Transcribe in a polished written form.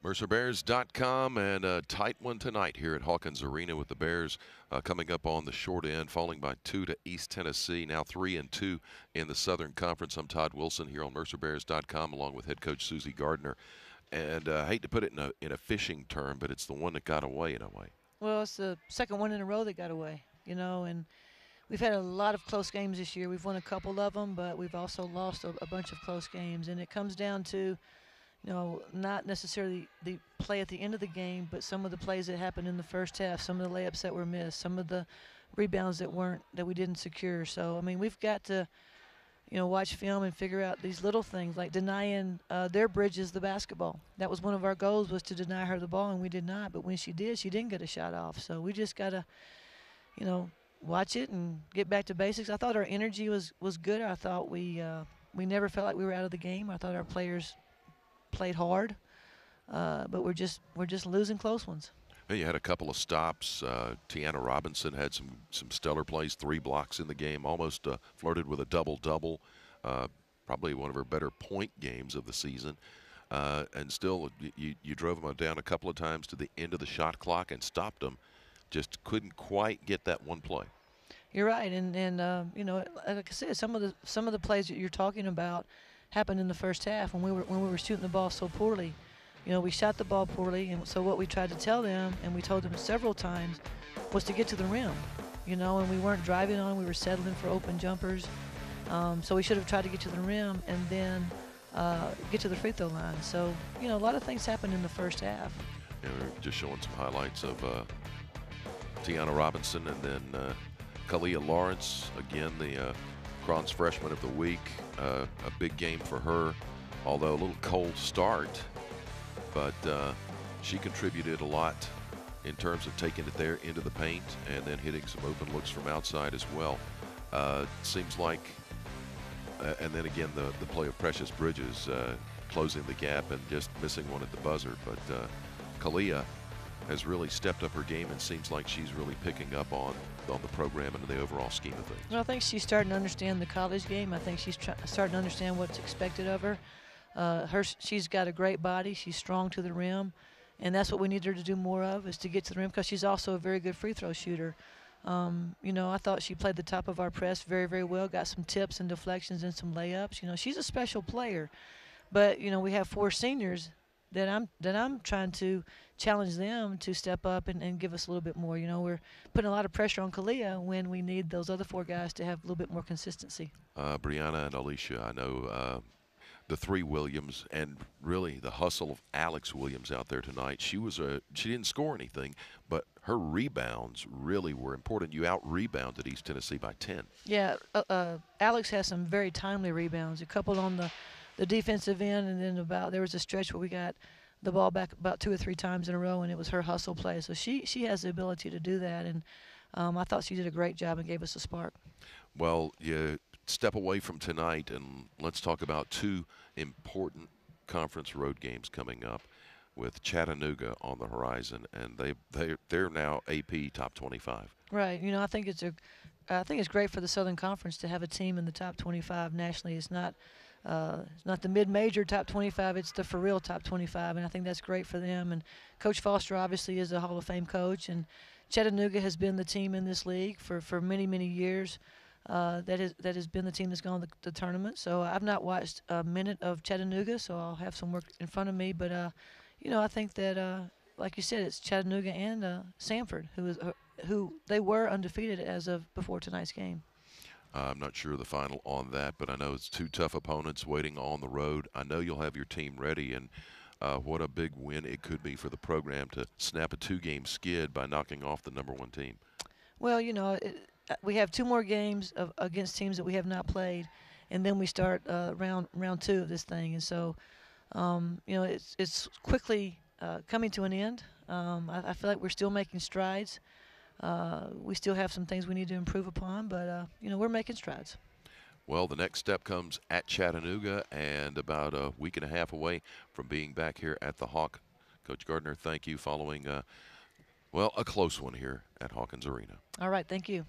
MercerBears.com, and a tight one tonight here at Hawkins Arena with the Bears coming up on the short end, falling by 2 to East Tennessee, now 3-2 in the Southern Conference. I'm Todd Wilson here on MercerBears.com along with head coach Susie Gardner. And I hate to put it in a fishing term, but it's the one that got away in a way. Well, it's the second one in a row that got away, and we've had a lot of close games this year. We've won a couple of them, but we've also lost a bunch of close games. And it comes down to, not necessarily the play at the end of the game, but some of the plays that happened in the first half, some of the layups that were missed, some of the rebounds that we didn't secure. So, I mean, we've got to, watch film and figure out these little things like denying their Bridges the basketball. That was one of our goals, was to deny her the ball, and we did not. But when she did, she didn't get a shot off. So we just got to, watch it and get back to basics. I thought our energy was good. I thought we never felt like we were out of the game. I thought our players played hard, but we're just losing close ones. Well, you had a couple of stops. Tiana Robinson had some stellar plays, 3 blocks in the game, almost flirted with a double-double, probably one of her better point games of the season. And still, you drove them down a couple of times to the end of the shot clock and stopped them. Just couldn't quite get that one play. You're right, and like I said, some of the plays that you're talking about happened in the first half when we were shooting the ball so poorly. We shot the ball poorly, and so what we tried to tell them, and we told them several times, was to get to the rim. And we weren't driving on; we were settling for open jumpers. So we should have tried to get to the rim and then get to the free throw line. So a lot of things happened in the first half. Yeah, we're just showing some highlights of Tiana Robinson and then Kalia Lawrence, again the Cron's Freshman of the Week. A big game for her, although a little cold start, but she contributed a lot in terms of taking it there into the paint and then hitting some open looks from outside as well. Seems like, and then again the play of Precious Bridges closing the gap and just missing one at the buzzer. But Kalia has really stepped up her game and seems like she's really picking up on the program and the overall scheme of things. Well, I think she's starting to understand the college game. I think she's starting to understand what's expected of her. She's got a great body. She's strong to the rim, and that's what we need her to do more of, is to get to the rim, because she's also a very good free throw shooter. I thought she played the top of our press very, very well, got some tips and deflections and some layups. She's a special player. But, we have 4 seniors that I'm trying to challenge them to step up and give us a little bit more. We're putting a lot of pressure on Kalia when we need those other 4 guys to have a little bit more consistency. Brianna and Alicia, I know the 3 Williams, and really the hustle of Alex Williams out there tonight. She didn't score anything, but her rebounds really were important. You out-rebounded East Tennessee by 10. Yeah, Alex has some very timely rebounds, a couple on the defensive end, and then there was a stretch where we got the ball back about 2 or 3 times in a row, and it was her hustle play. So she has the ability to do that, and I thought she did a great job and gave us a spark. Well, you step away from tonight, and let's talk about 2 important conference road games coming up with Chattanooga on the horizon, and they're now AP top 25. Right. I think it's great for the Southern Conference to have a team in the top 25 nationally. It's not the mid-major top 25, it's the for real top 25, and I think that's great for them. And Coach Foster obviously is a Hall of Fame coach, and Chattanooga has been the team in this league for many, many years. That has been the team that's gone to the tournament. So I've not watched a minute of Chattanooga, so I'll have some work in front of me. But I think that like you said, it's Chattanooga and Sanford who they were undefeated as of before tonight's game. I'm not sure the final on that, but I know it's 2 tough opponents waiting on the road. I know you'll have your team ready, and what a big win it could be for the program to snap a 2-game skid by knocking off the #1 team. Well, we have 2 more games against teams that we have not played, and then we start round 2 of this thing. And so, it's quickly coming to an end. I feel like we're still making strides. We still have some things we need to improve upon, but we're making strides. Well, the next step comes at Chattanooga, and about a week and a half away from being back here at the Hawk. Coach Gardner, thank you, following a close one here at Hawkins Arena. All right, thank you.